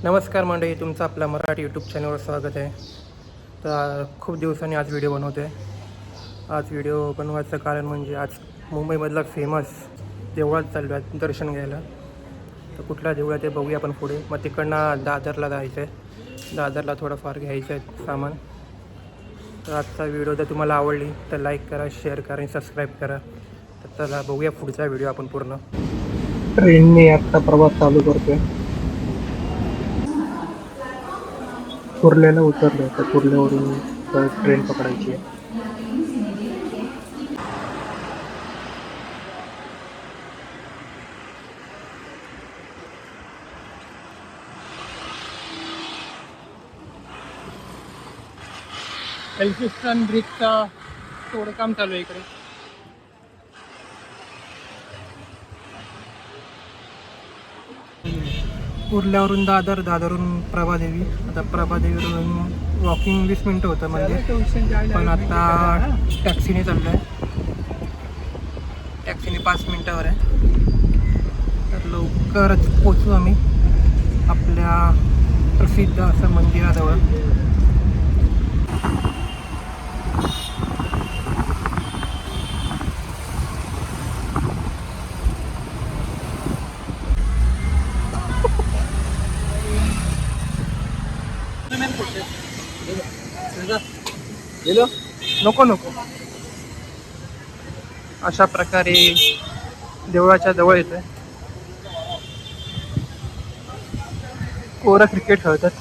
नमस्कार मंडळी, तुमचं आपल्या मराठी यूट्यूब चॅनलवर स्वागत आहे. तर खूप दिवसांनी आज व्हिडिओ बनवतो आहे. आज व्हिडिओ बनवायचं कारण म्हणजे आज मुंबईमधला फेमस देवळात चाललो आहे दर्शन घ्यायला. तर कुठल्या देवळात ते बघूया आपण पुढे. मग तिकडनं दादरला जायचं आहे. दादरला थोडंफार घ्यायचं आहे सामान. तर आजचा व्हिडिओ जर तुम्हाला आवडली तर लाईक करा, शेअर करा आणि सबस्क्राईब करा. तर चला बघूया पुढचा व्हिडिओ आपण पूर्ण. ट्रेनने आत्ता प्रवास चालू करतोय. कुर्ल्याला उतरलो. तर कुर्ल्यावरून ट्रेन पकडायची आहे. एल्फिस्टन ब्रिजचा थोडं काम चालू आहे इकडे. कुर्ल्यावरून दादरवरून प्रभादेवी. आता प्रभादेवीवरून वॉकिंग 20 मिनटं होतं म्हणजे, पण आता टॅक्सीने चाललो आहे. टॅक्सीने 5 मिनटावर आहे. तर लवकरच पोचू आम्ही आपल्या प्रसिद्ध असं मंदिराजवळ. नको नको. अशा प्रकारे देवळाच्या जवळ येतोय. पोरं क्रिकेट खेळतात.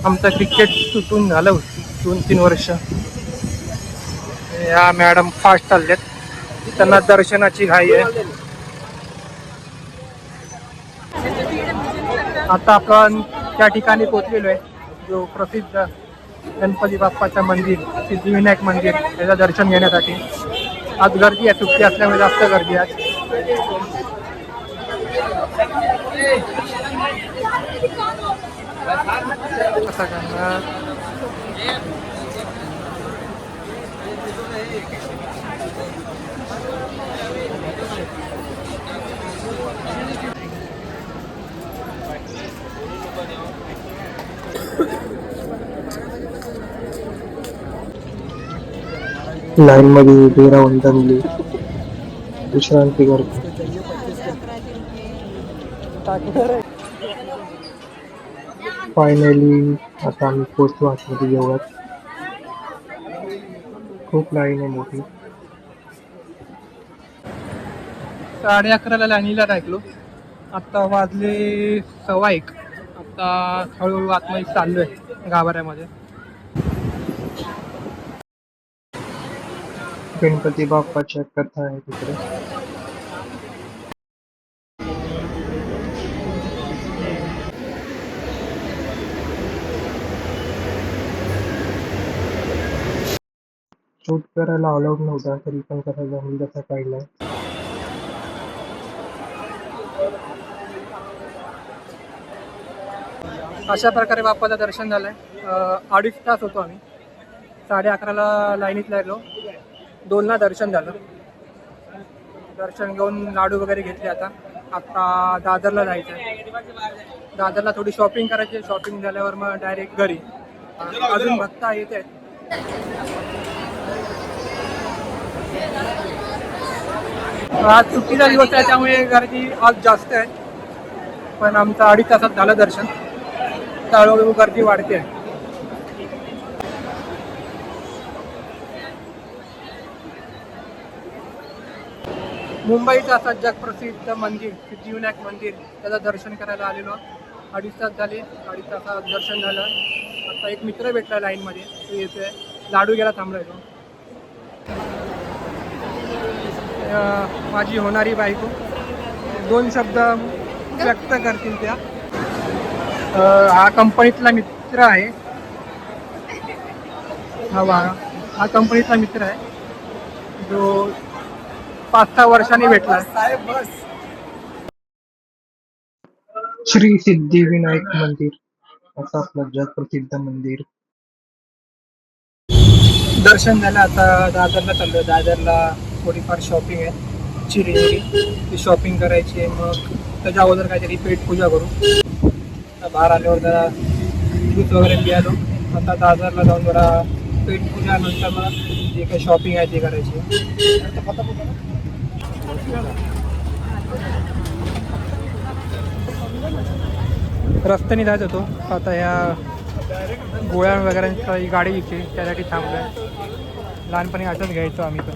आमचं क्रिकेट सुटून झालं 2-3 वर्ष. या मॅडम फास्ट चालल्यात, त्यांना दर्शनाची घाई आहे. आता आपण त्या ठिकाणी पोहोचलेलो आहे जो प्रसिद्ध गणपती बाप्पाचं मंदिर, सिद्धिविनायक मंदिर, त्याचं दर्शन घेण्यासाठी. आज गर्दी आहे, सुट्टी असल्यामुळे जास्त गर्दी आहे. कसं करणार? लाईन मध्ये उभे राहून दमली, विश्रांती करतो. फायनली आता आम्ही पोचलो आतमध्ये देवळात. खूप लाईन आहे मोठी. 11:30 लाईनीला लागलो. आता वाजले 1:15. आता हळूहळू आतमध्ये चाललोय गाभाऱ्यामध्ये. गणपती बाप्पाच्या कथा आहे तिकडे. शूट करायला अलाउड नव्हता, तरी पण कसा जमून कसा काढलाय. अशा प्रकारे बाप्पाचं दर्शन झालंय. 2.5 तास होतो आम्ही. 11:30 लाईनीत लागलो. 2ला दर्शन झालं. दर्शन घेऊन लाडू वगैरे घेतले. आता दादरला जायचं आहे. दादरला थोडी शॉपिंग करायची. शॉपिंग झाल्यावर मग डायरेक्ट घरी. अजून भक्ता येत आहेत. आज सुट्टीचा दिवस आहे त्यामुळे गर्दी आज जास्त आहे, पण आमचं 2.5 तासात झालं दर्शन. हळूहळू गर्दी वाढते आहे. मुंबईचं असं जगप्रसिद्ध मंदिर सिद्धिविनायक मंदिर, त्याचं दर्शन करायला आलेलो. 2.5 तास झाले. 2.5 तासात दर्शन झालं. आता एक मित्र भेटला लाईनमध्ये, तो येतोय. लाडू घ्यायला थांबलोय तो. माझी होणारी बायको 2 शब्द व्यक्त करतील त्या. हा कंपनीतला मित्र आहे. हा कंपनीतला मित्र आहे जो 5-6 वर्षांनी भेटला. श्री सिद्धिविनायक मंदिर असं आपलं जगप्रसिद्ध मंदिर. दर्शन झालं. आता दादरला चाललोय. दादरला थोडीफार शॉपिंग आहे, चिरिंगची ती शॉपिंग करायची आहे. मग त्याच्या अगोदर काहीतरी पेट पूजा करू. बाहेर आल्यावर जरा ज्यूस वगैरे पियालो. आता दादरला जाऊन जरा पेट पुण्यानंतर मला जे काही शॉपिंग आहे ती करायची. रस्त्याने जात होतो. आता या गोळ्या वगैरेंचा ही गाडी घ्यायची त्यासाठी थांबलो आहे. लहानपणी असंच घ्यायचो आम्ही पण.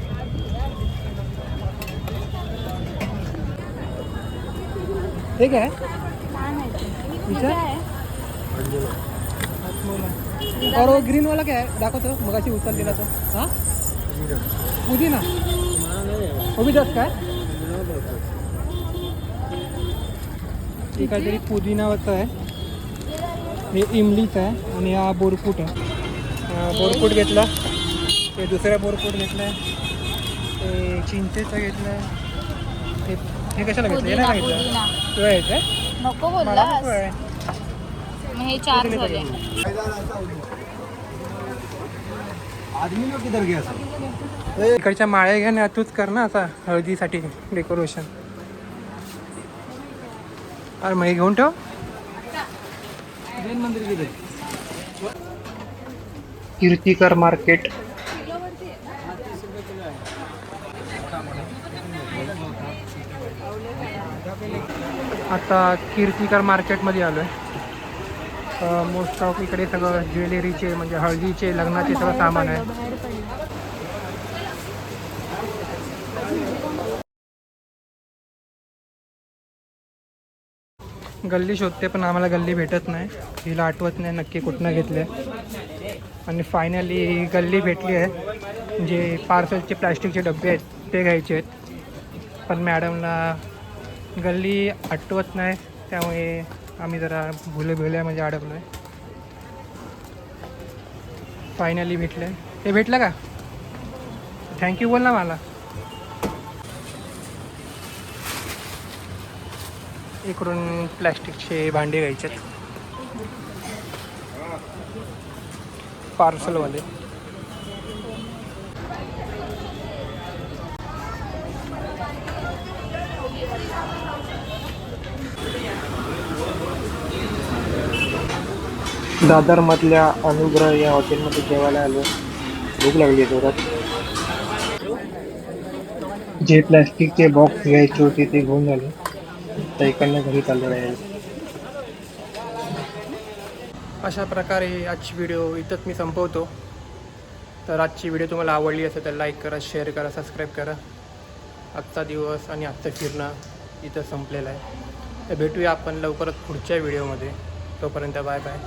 हे काय और वो ग्रीन वाला क्या है दाखवतो मगाशी उचललेला तो. हां पुदिना वो भी 10 काय हे काहीतरी पुदिनाचं आहे. हे इमलीचं आहे आणि हा बोरकूट आहे. बोरकूट घेतला. ते दुसरा बोरकूट घेतला आहे. ते चिंचेचं घेतलं आहे. हे कशाला घेतलं हे नाही सांगितलं तुला यायचं आहे नको मला बोललास नको आहे. मग हे 4 झाले. इकडच्या माळ्या घ्या ना तूच कर ना आता हळदीसाठी डेकोरेशन. अरे मग हे घेऊन ठेव. कीर्तिकर मार्केट. आता कीर्तिकर मार्केटमध्ये आलो आहे. मोस्ट ऑफ इकडे सगळं ज्वेलरीचे म्हणजे हळदीचे लग्नाचे सगळं सामान आहे. गल्ली शोधते पण आम्हाला गल्ली भेटत नाही. हिला आठवत नाही नक्की कुठनं घेतले. आणि फायनली गल्ली भेटली आहे. जे पार्सलचे प्लॅस्टिकचे डबे आहेत ते घ्यायचे आहेत पण मॅडमला गल्ली आठवत नाही त्यामुळे आम्ही जरा भुले म्हणजे अडकलो आहे. फायनली भेटले. ते भेटलं का थँक्यू बोल ना मला. इकडून प्लॅस्टिकचे भांडे घ्यायचे आहेत पार्सलवाले. दादरमधल्या अनुग्रह या हॉटेलमध्ये जेवायला आलो. भूक लागली आहे जोरात. जे प्लॅस्टिकचे बॉक्स घ्यायचे होते ते घेऊन झाले. तर इकडनं घरी चालू राहील. अशा प्रकारे आजची व्हिडिओ इथंच मी संपवतो. तर आजची व्हिडिओ तुम्हाला आवडली असेल तर लाईक करा, शेअर करा, सबस्क्राईब करा. आजचा दिवस आणि आजचं फिरणं इथं संपलेलं आहे. तर भेटूया आपण लवकरच पुढच्या व्हिडिओमध्ये. तोपर्यंत बाय बाय.